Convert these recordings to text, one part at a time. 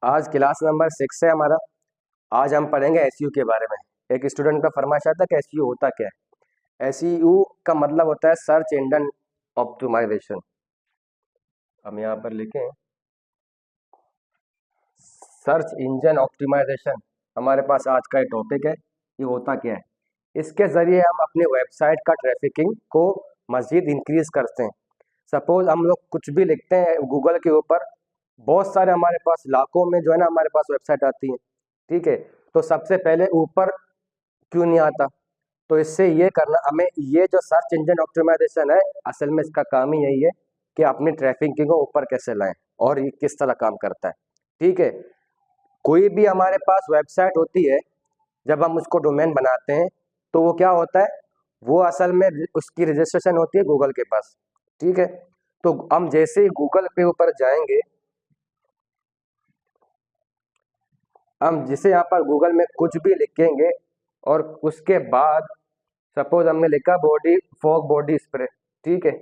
आज class number 6 है हमारा। आज हम पढ़ेंगे एसईओ के बारे में। एक स्टूडेंट का फरमाइश आता है कि एसईओ होता क्या है। एसईओ का मतलब होता है सर्च इंजन ऑप्टिमाइजेशन। हम यहाँ पर लिखें सर्च इंजन ऑप्टिमाइजेशन। हमारे पास आज का ये टॉपिक है। ये होता क्या है? इसके ज़रिए हम अपने वेबसाइट का ट्रैफिकिंग को मज़ीद इंक्रीज करते हैं। सपोज हम लोग कुछ भी लिखते हैं गूगल के ऊपर, बहुत सारे हमारे पास लाखों में जो है ना हमारे पास वेबसाइट आती हैं। ठीक है, तो सबसे पहले ऊपर क्यों नहीं आता? तो इससे ये करना हमें, ये जो सर्च इंजन ऑप्टिमाइजेशन है असल में इसका काम ही यही है कि अपनी ट्रैफिकिंग को ऊपर कैसे लाएं और ये किस तरह काम करता है। ठीक है, कोई भी हमारे पास वेबसाइट होती है, जब हम उसको डोमेन बनाते हैं तो वो क्या होता है, वो असल में उसकी रजिस्ट्रेशन होती है गूगल के पास। ठीक है, तो हम जैसे ही गूगल पे ऊपर जाएंगे, हम जिसे यहाँ पर गूगल में कुछ भी लिखेंगे और उसके बाद सपोज हमने लिखा बॉडी फॉग बॉडी स्प्रे। ठीक है,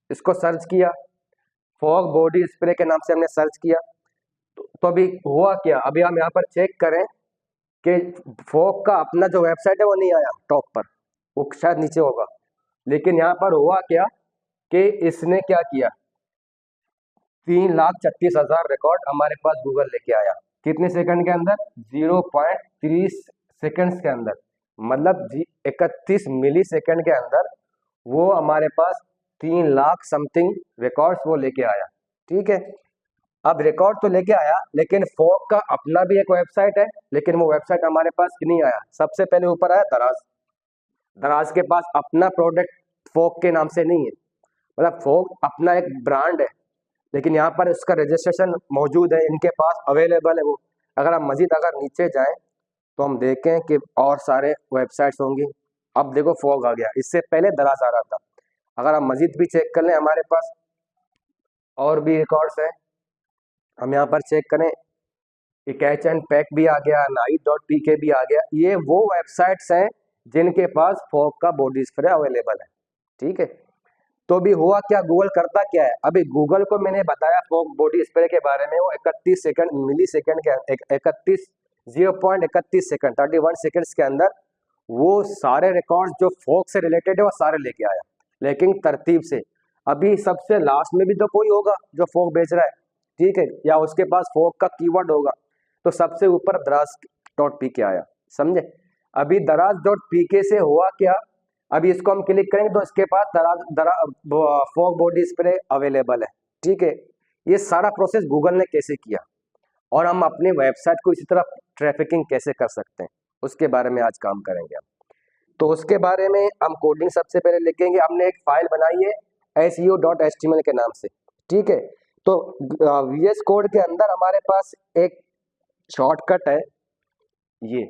इसको सर्च किया, फॉग बॉडी स्प्रे के नाम से हमने सर्च किया। तो अभी हुआ क्या, अभी हम यहाँ पर चेक करें कि फॉग का अपना जो वेबसाइट है वो नहीं आया टॉप पर, वो शायद नीचे होगा। लेकिन यहाँ पर हुआ क्या कि इसने क्या किया, 3,36,000 रिकॉर्ड हमारे पास गूगल लेके आया। कितने सेकंड के अंदर? 0.30 सेकंड्स के अंदर, मतलब 31 मिली सेकंड के अंदर वो हमारे पास 3 लाख समथिंग रिकॉर्ड्स वो लेके आया। ठीक है, अब रिकॉर्ड तो लेके आया, लेकिन फॉग का अपना भी एक वेबसाइट है, लेकिन वो वेबसाइट हमारे पास नहीं आया। सबसे पहले ऊपर आया दराज। दराज के पास अपना प्रोडक्ट फॉग के नाम से नहीं है, मतलब फॉग अपना एक ब्रांड है, लेकिन यहाँ पर उसका रजिस्ट्रेशन मौजूद है, इनके पास अवेलेबल है वो। अगर हम मजीद अगर नीचे जाएं तो हम देखें कि और सारे वेबसाइट्स होंगी। अब देखो फॉग आ गया, इससे पहले दराज आ रहा था। अगर हम मजीद भी चेक कर लें, हमारे पास और भी रिकॉर्ड्स हैं। हम यहाँ पर चेक करें, कैच एंड पैक भी आ गया, नाइट.pk भी आ गया। ये वो वेबसाइट्स हैं जिनके पास फॉग का बॉडी स्प्रे अवेलेबल है। ठीक है, तो अभी हुआ क्या, गूगल करता क्या है? अभी गूगल को मैंने बताया फॉग बॉडी स्प्रे के बारे में, वो 31 सेकंड मिली सेकंड के 0.31 सेकंड 31 सेकंड्स के अंदर वो सारे रिकॉर्ड्स जो फॉग से रिलेटेड है वो सारे लेके आया, लेकिन तरतीब से। अभी सबसे लास्ट में भी तो कोई होगा जो फॉग बेच रहा है, ठीक है, या उसके पास फॉग का कीवर्ड होगा। तो सबसे ऊपर दराज.pk आया, समझे? अभी दराज.pk से हुआ क्या, अभी इसको हम क्लिक करेंगे तो इसके पास फॉग बॉडी स्प्रे अवेलेबल है। ठीक है, ये सारा प्रोसेस गूगल ने कैसे किया और हम अपने वेबसाइट को इसी तरह ट्रैफिकिंग कैसे कर सकते हैं, उसके बारे में आज काम करेंगे हम। तो उसके बारे में हम कोडिंग सबसे पहले लिखेंगे। हमने एक फाइल बनाई है seo.html के नाम से। ठीक है, तो VS कोड के अंदर हमारे पास एक शॉर्टकट है ये।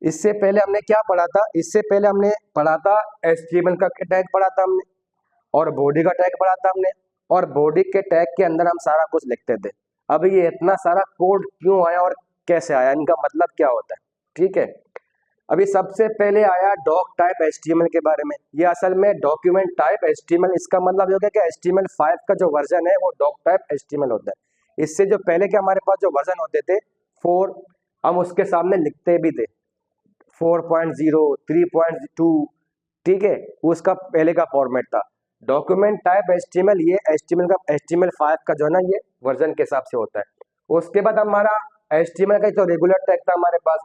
इससे पहले हमने क्या पढ़ा था? इससे पहले हमने पढ़ा था HTML का टैग पढ़ा था हमने, और बॉडी का टैग पढ़ा था हमने, और बॉडी के टैग के अंदर हम सारा कुछ लिखते थे। अब ये इतना सारा कोड क्यों आया और कैसे आया, इनका मतलब क्या होता है? ठीक है, अभी सबसे पहले आया डॉक टाइप HTML के बारे में। ये असल में डॉक्यूमेंट टाइप HTML, इसका मतलब ये हो गया कि HTML5 का जो वर्जन है वो डॉक टाइप HTML होता है। इससे जो पहले के हमारे पास जो वर्जन होते थे 4, हम उसके सामने लिखते भी थे 4.0 3.2। ठीक है, उसका पहले का फॉर्मेट था। डॉक्यूमेंट टाइप HTML, ये HTML का HTML5 का जो है ना ये वर्जन के हिसाब से होता है। उसके बाद हमारा HTML का जो रेगुलर टैग था हमारे पास,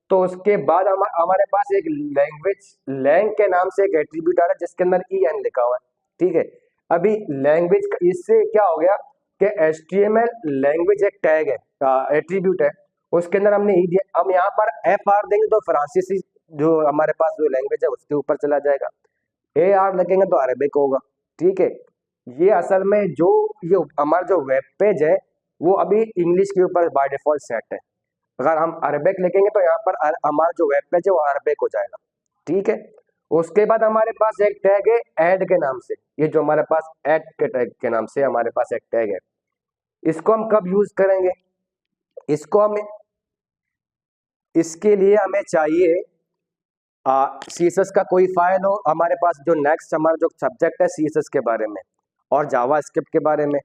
तो उसके बाद हमारे पास एक लैंग्वेज लैंग के नाम से एक एट्रीब्यूट आ रहा है जिसके अंदर en लिखा हुआ है। ठीक है, अभी लैंग्वेज इससे क्या हो गया कि HTML लैंग्वेज एक टैग है, एट्रीब्यूट है, उसके अंदर हमने ई दिया। हम यहाँ पर FR देंगे तो फ्रांसीसी जो हमारे पास जो लैंग्वेज है उसके ऊपर चला जाएगा, AR लगेंगे तो अरेबिक होगा। ठीक है, ये असल में जो ये हमारा जो वेब पेज है वो अभी इंग्लिश के ऊपर बाय डिफॉल्ट सेट है। अगर हम अरबिक लिखेंगे तो यहाँ पर हमारा जो वेब पेज है वो अरबिक हो जाएगा। ठीक है, उसके बाद हमारे पास एक टैग है ऐड के नाम से। ये जो हमारे पास ऐड के टैग के नाम से हमारे पास एक टैग है, इसको हम कब यूज करेंगे? इसको हम इसके लिए हमें चाहिए CSS का कोई फाइल हो हमारे पास, जो नेक्स्ट हमारा जो सब्जेक्ट है CSS के बारे में और जावा स्क्रिप्ट के बारे में।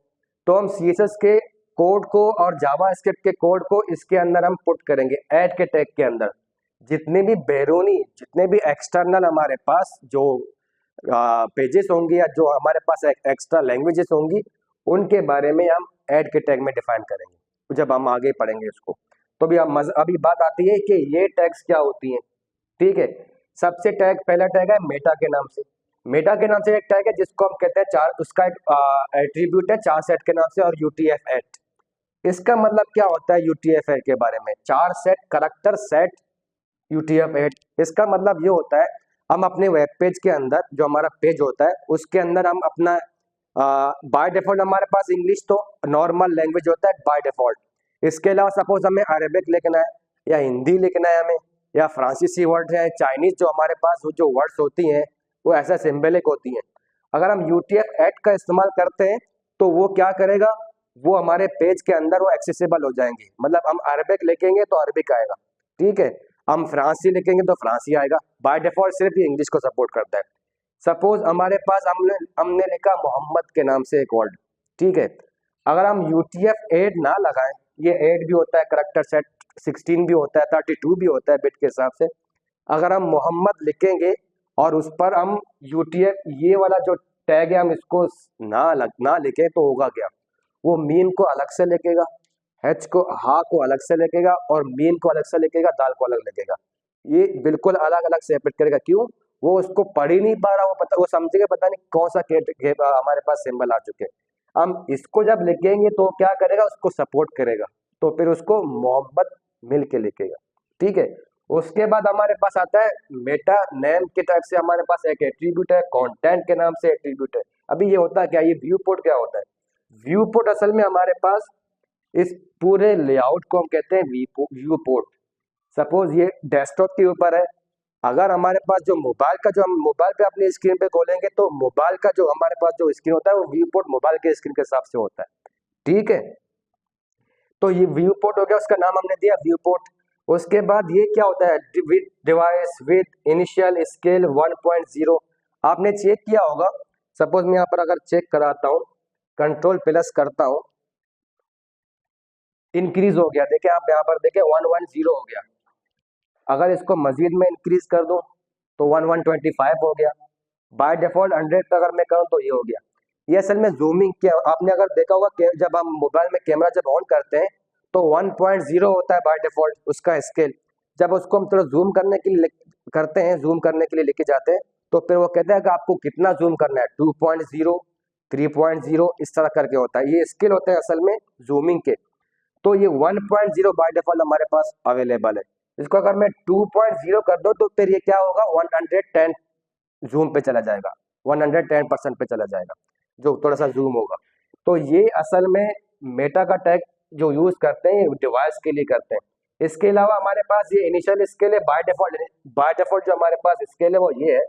तो हम CSS के कोड को और जावास्क्रिप्ट के कोड को इसके अंदर हम पुट करेंगे ऐड के टैग के अंदर। जितने भी बैरूनी, जितने भी एक्सटर्नल हमारे पास जो पेजेस होंगे या जो हमारे पास एक्स्ट्रा लैंग्वेजेस होंगी, उनके बारे में हम ऐड के टैग में डिफाइन करेंगे जब हम आगे पढ़ेंगे उसको। तो अभी बात आती है कि ये टैग्स क्या होती हैं। ठीक है, सबसे पहला टैग है मेटा के नाम से। मेटा के नाम से एक टैग है जिसको हम कहते हैं चार, उसका एक एट्रीब्यूट है चार सेट के नाम से, और UTF-8। इसका मतलब क्या होता है UTF-8 के बारे में? चार सेट, करेक्टर सेट UTF-8। इसका मतलब ये होता है, हम अपने वेब पेज के अंदर जो हमारा पेज होता है उसके अंदर हम अपना बाय डिफॉल्ट हमारे पास इंग्लिश तो नॉर्मल लैंग्वेज होता है बाय डिफॉल्ट। इसके अलावा सपोज हमें अरेबिक लिखना है या हिंदी लिखना है हमें, या फ्रांसीसी वर्ड है, चाइनीज, जो हमारे पास जो वर्ड्स होती हैं वो ऐसा सिंबलिक होती हैं। अगर हम UTF-8 का इस्तेमाल करते हैं तो वो क्या करेगा, वो हमारे पेज के अंदर वो एक्सेसिबल हो जाएंगे। मतलब हम अरबिक लिखेंगे तो अरबिक आएगा, ठीक है, हम फ्रांसी लिखेंगे तो फ्रांसी आएगा। बाय डिफॉल्ट सिर्फ ये इंग्लिश को सपोर्ट करता है। सपोज हमारे पास हमने लिखा मोहम्मद के नाम से एक वर्ड, ठीक है, अगर हम UTF-8 ना लगाएं, ये 8 भी होता है करेक्टर सेट, 16 भी होता है, 32 भी होता है बिट के हिसाब से। अगर हम मोहम्मद लिखेंगे और उस पर हम UTF ये वाला जो टैग है हम इसको ना लिखें तो होगा क्या, वो मीम को अलग से लिखेगा, एच को हा को अलग से लिखेगा, और मीम को अलग से लिखेगा, दाल को अलग लिखेगा। ये बिल्कुल अलग अलग सेपरेट करेगा। क्यों? वो उसको पढ़ ही नहीं पा रहा, वो समझेगा पता नहीं कौन सा हमारे पास सिंबल आ चुके हैं। हम इसको जब लिखेंगे तो क्या करेगा, उसको सपोर्ट करेगा, तो फिर उसको मोहम्मद मिल के लिखेगा। ठीक है, उसके बाद हमारे पास आता है मेटा नेम के टाइप से हमारे पास एक एट्रीब्यूट है, कंटेंट के नाम से एट्रीब्यूट है। अभी ये होता है क्या, ये व्यू पोर्ट क्या होता है? व्यू पोर्ट असल में हमारे पास इस पूरे लेआउट को हम कहते हैं व्यू पोर्ट। सपोज ये डेस्कटॉप के ऊपर है, अगर हमारे पास जो मोबाइल का, जो हम मोबाइल पे अपनी स्क्रीन पे खोलेंगे तो मोबाइल का जो हमारे पास जो स्क्रीन होता है वो व्यू पोर्ट मोबाइल के स्क्रीन के हिसाब से होता है। ठीक है, तो ये व्यू पोर्ट हो गया, उसका नाम हमने दिया व्यू पोर्ट। उसके बाद ये क्या होता है, with device with initial scale 1.0। आपने चेक किया होगा, सपोज मैं यहाँ पर अगर चेक कराता हूँ, कंट्रोल+ करता हूँ, इंक्रीज हो गया, देखें आप यहाँ पर देखें 110 हो गया। अगर इसको मजीद में इंक्रीज कर दूं तो 1125 हो गया। बाय डिफॉल्ट 100 पे अगर मैं करूं तो ये हो गया। ये असल में जूमिंग क्या, आपने अगर देखा होगा कि जब हम मोबाइल में कैमरा जब ऑन करते हैं तो 1.0 होता है बाय डिफॉल्ट उसका स्केल। जब उसको हम थोड़ा जूम करने के लिए करते हैं, जूम करने के लिए लेके जाते हैं, तो फिर वो कहता है कि आपको कितना जूम करना है, 2.0, 3.0, इस तरह करके होता है। ये स्केल होते हैं असल में जूमिंग के। तो ये 1.0 बाय डिफॉल्ट हमारे पास अवेलेबल है। इसको अगर मैं 2.0 कर दूं तो फिर ये क्या होगा, 110 जूम पे चला जाएगा, 110% पे चला जाएगा, जो थोड़ा सा जूम होगा। तो ये असल में मेटा का टैग जो यूज करते हैं डिवाइस के लिए करते हैं। इसके अलावा हमारे पास ये इनिशियल स्केल है, बाय डिफॉल्ट जो हमारे पास स्केल है वो ये है।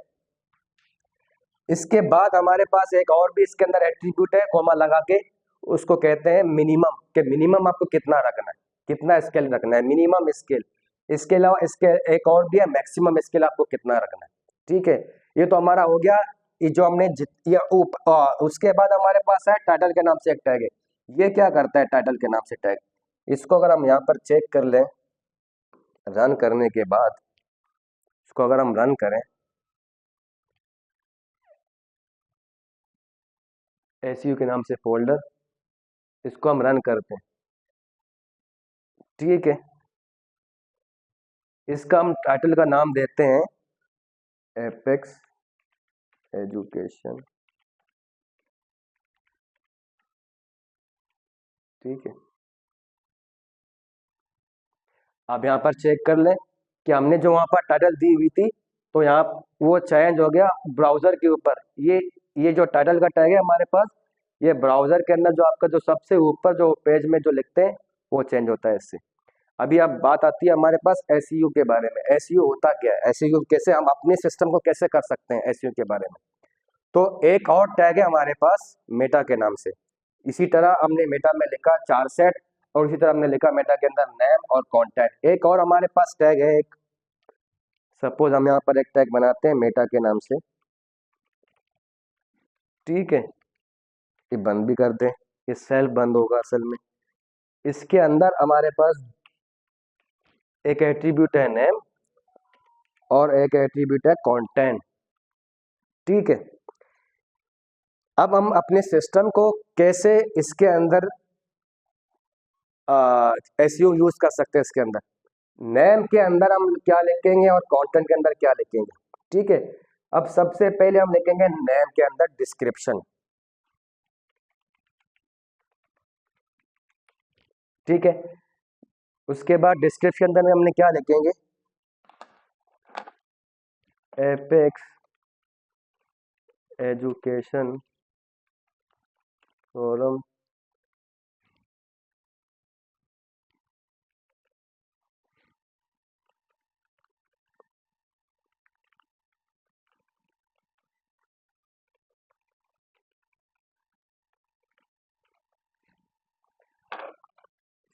इसके बाद हमारे पास एक और भी इसके अंदर एट्रीब्यूट है, कोमा लगा के, उसको कहते हैं मिनिमम, के मिनिमम आपको कितना रखना है, कितना स्केल रखना है, मिनिमम स्केल। इसके अलावा इसके एक और भी है, मैक्सिमम स्केल आपको कितना रखना है। ठीक है, ये तो हमारा हो गया, ये जो हमने उसके बाद हमारे पास है टाइटल के नाम से एक टैग है। ये क्या करता है टाइटल के नाम से टैग, इसको अगर हम यहाँ पर चेक कर लें, रन करने के बाद इसको अगर हम रन करें, SU के नाम से फोल्डर, इसको हम रन करते हैं, ठीक है, इसका हम टाइटल का नाम देते हैं एपेक्स एजुकेशन। ठीक है, अब यहाँ पर चेक कर लें कि हमने जो वहाँ पर टाइटल दी हुई थी तो यहाँ वो चेंज हो गया ब्राउजर के ऊपर। ये जो टाइटल का टैग है हमारे पास, ये ब्राउजर के अंदर जो आपका जो सबसे ऊपर जो पेज में जो लिखते हैं वो चेंज होता है इससे। अभी अब बात आती है हमारे पास SEO के बारे में। SEO होता क्या है, SEO कैसे हम अपने सिस्टम को कैसे कर सकते हैं, SEO के बारे में। तो एक और टैग है हमारे पास मेटा के नाम से। इसी तरह हमने मेटा में लिखा चार सेट, और इसी तरह हमने लिखा मेटा के अंदर नेम और कॉन्टैक्ट। एक और हमारे पास टैग है एक, सपोज हम यहाँ पर एक टैग बनाते हैं मेटा के नाम से, ठीक है, ये बंद भी कर दें, ये सेल्फ बंद होगा असल में। इसके अंदर हमारे पास एक एट्रीब्यूट है नेम और एक एट्रीब्यूट है कंटेंट। ठीक है, अब हम अपने सिस्टम को कैसे इसके अंदर एसईओ यूज कर सकते हैं। इसके अंदर नेम के अंदर हम क्या लिखेंगे और कंटेंट के अंदर क्या लिखेंगे। ठीक है, अब सबसे पहले हम लिखेंगे नेम के अंदर डिस्क्रिप्शन। ठीक है, उसके बाद डिस्क्रिप्शन में हमने क्या लिखेंगे, apex education forum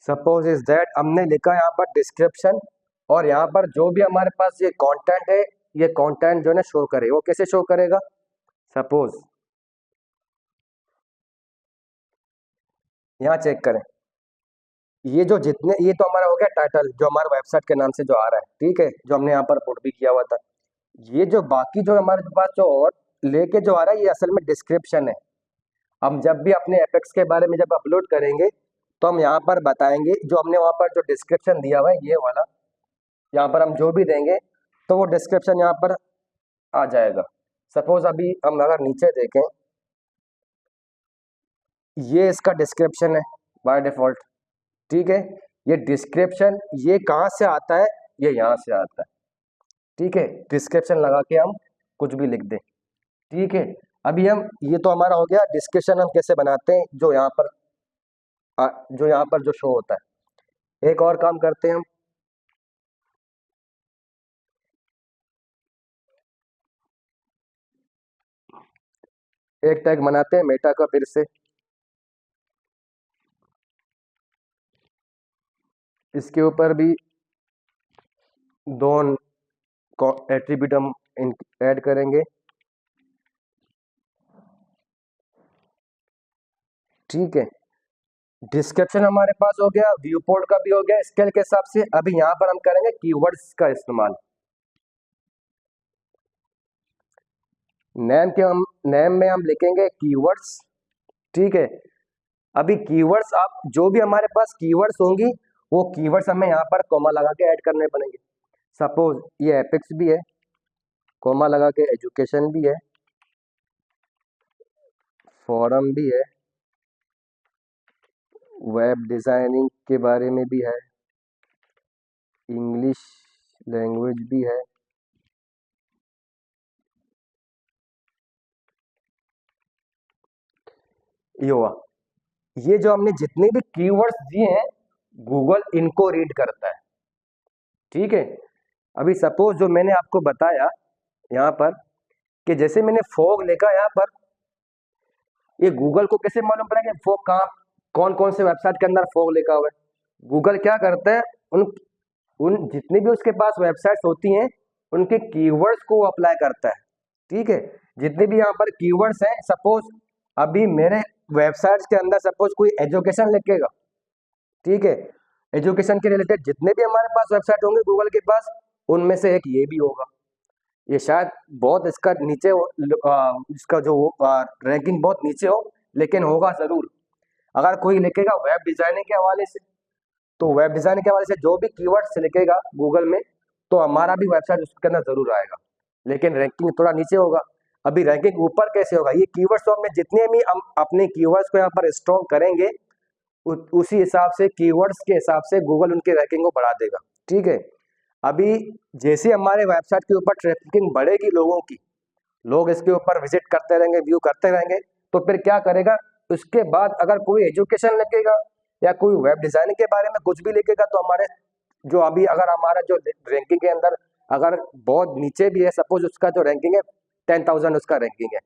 suppose is that. हमने लिखा यहाँ पर डिस्क्रिप्शन और यहाँ पर जो भी हमारे पास ये कंटेंट है, ये कंटेंट जो है शो करे। वो कैसे शो करेगा, सपोज यहाँ चेक करें, ये जो जितने, ये तो हमारा हो गया टाइटल जो हमारे वेबसाइट के नाम से जो आ रहा है। ठीक है, जो हमने यहाँ पर पुट भी किया हुआ था। ये जो बाकी जो हमारे पास जो और लेके जो आ रहा है, ये असल में डिस्क्रिप्शन है। हम जब भी अपने एपेक्स के बारे में जब अपलोड करेंगे तो हम यहाँ पर बताएंगे, जो हमने वहाँ पर जो डिस्क्रिप्शन दिया हुआ है ये वाला, यहाँ पर हम जो भी देंगे तो वो डिस्क्रिप्शन यहाँ पर आ जाएगा। सपोज अभी हम अगर नीचे देखें, ये इसका डिस्क्रिप्शन है बाय डिफॉल्ट। ठीक है, ये डिस्क्रिप्शन ये कहाँ से आता है, ये यहाँ से आता है। ठीक है, डिस्क्रिप्शन लगा के हम कुछ भी लिख दें। ठीक है, अभी हम, ये तो हमारा हो गया डिस्क्रिप्शन हम कैसे बनाते हैं, जो यहाँ पर जो यहाँ पर जो शो होता है। एक और काम करते हैं हम, एक टैग बनाते हैं मेटा का फिर से। इसके ऊपर भी दो एट्रीब्यूट हम ऐड करेंगे। ठीक है, डिस्क्रिप्शन हमारे पास हो गया, व्यू पोर्ट का भी हो गया स्केल के हिसाब से। अभी यहाँ पर हम करेंगे कीवर्ड्स का इस्तेमाल। नेम में हम लिखेंगे कीवर्ड्स। ठीक है, अभी कीवर्ड्स, आप जो भी हमारे पास कीवर्ड्स होंगी वो कीवर्ड्स हमें यहाँ पर कोमा लगा के ऐड करने पड़ेंगे। सपोज ये एपिक्स भी है, कोमा लगा के एजुकेशन भी है, फोरम भी है, वेब डिजाइनिंग के बारे में भी है, इंग्लिश लैंग्वेज भी है, ये हुआ। ये जो हमने जितने भी कीवर्ड्स दिए हैं गूगल इनको रीड करता है। ठीक है, अभी सपोज जो मैंने आपको बताया यहाँ पर कि जैसे मैंने फॉग लिखा यहाँ पर, ये गूगल को कैसे मालूम पड़ा कि फॉग कहाँ, कौन कौन से वेबसाइट के अंदर फॉग लिखा हुआ है। गूगल क्या करता है, उन उन जितनी भी उसके पास वेबसाइट्स होती हैं उनके कीवर्ड्स को अप्लाई करता है। ठीक है, जितने भी यहाँ पर कीवर्ड्स हैं, सपोज अभी मेरे वेबसाइट्स के अंदर सपोज कोई एजुकेशन लिखेगा। ठीक है, एजुकेशन के रिलेटेड जितने भी हमारे पास वेबसाइट होंगे गूगल के पास, उनमें से एक ये भी होगा। ये शायद बहुत इसका नीचे हो, इसका जो रैंकिंग बहुत नीचे हो, लेकिन होगा जरूर। अगर कोई लिखेगा वेब डिजाइनिंग के हवाले से, तो वेब डिजाइनिंग के हवाले से जो भी कीवर्ड्स लिखेगा गूगल में, तो हमारा भी वेबसाइट उसके अंदर जरूर आएगा, लेकिन रैंकिंग थोड़ा नीचे होगा। अभी रैंकिंग ऊपर कैसे होगा, ये कीवर्ड्स तो हमने जितने भी हम अपने कीवर्ड्स को यहाँ पर स्ट्रॉन्ग करेंगे उसी हिसाब से, कीवर्ड्स के हिसाब से गूगल उनके रैंकिंग को बढ़ा देगा। ठीक है, अभी जैसे हमारे वेबसाइट के ऊपर ट्रैफिकिंग बढ़ेगी लोगों की, लोग इसके ऊपर विजिट करते रहेंगे, व्यू करते रहेंगे, तो फिर क्या करेगा, उसके बाद अगर कोई एजुकेशन लिखेगा या कोई वेब डिजाइनिंग के बारे में कुछ भी लिखेगा, तो हमारे जो अभी अगर हमारा जो रैंकिंग के अंदर अगर बहुत नीचे भी है, सपोज उसका जो रैंकिंग है 10,000 उसका रैंकिंग है,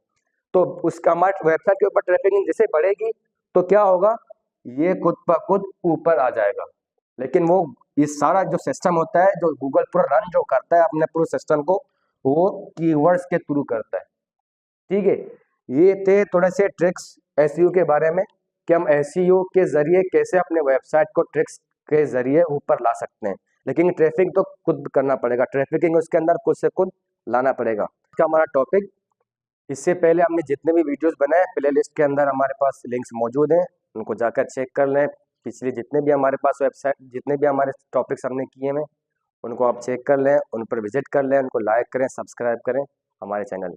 तो उसका हमारे वेबसाइट के ऊपर ट्रैफिकिंग जैसे बढ़ेगी तो क्या होगा, ये खुद ब खुद ऊपर आ जाएगा। लेकिन वो ये सारा जो सिस्टम होता है, जो गूगल पूरा रन जो करता है अपने पूरे सिस्टम को, वो कीवर्ड्स के थ्रू करता है। ठीक है, ये थे थोड़े से ट्रिक्स एसईओ के बारे में। कि हम एसईओ के जरिए कैसे अपने वेबसाइट को ट्रिक्स के जरिए ऊपर ला सकते हैं, लेकिन ट्रैफिक तो खुद करना पड़ेगा, ट्रैफिकिंग उसके अंदर खुद से खुद लाना पड़ेगा। इसका हमारा टॉपिक, इससे पहले हमने जितने भी वीडियोस बनाए प्लेलिस्ट के अंदर हमारे पास लिंक्स मौजूद हैं, उनको जाकर चेक कर लें। पिछले जितने भी हमारे पास वेबसाइट, जितने भी हमारे टॉपिक्स हमने किए हैं उनको आप चेक कर लें, उन पर विजिट कर लें, उनको लाइक करें, सब्सक्राइब करें हमारे चैनल।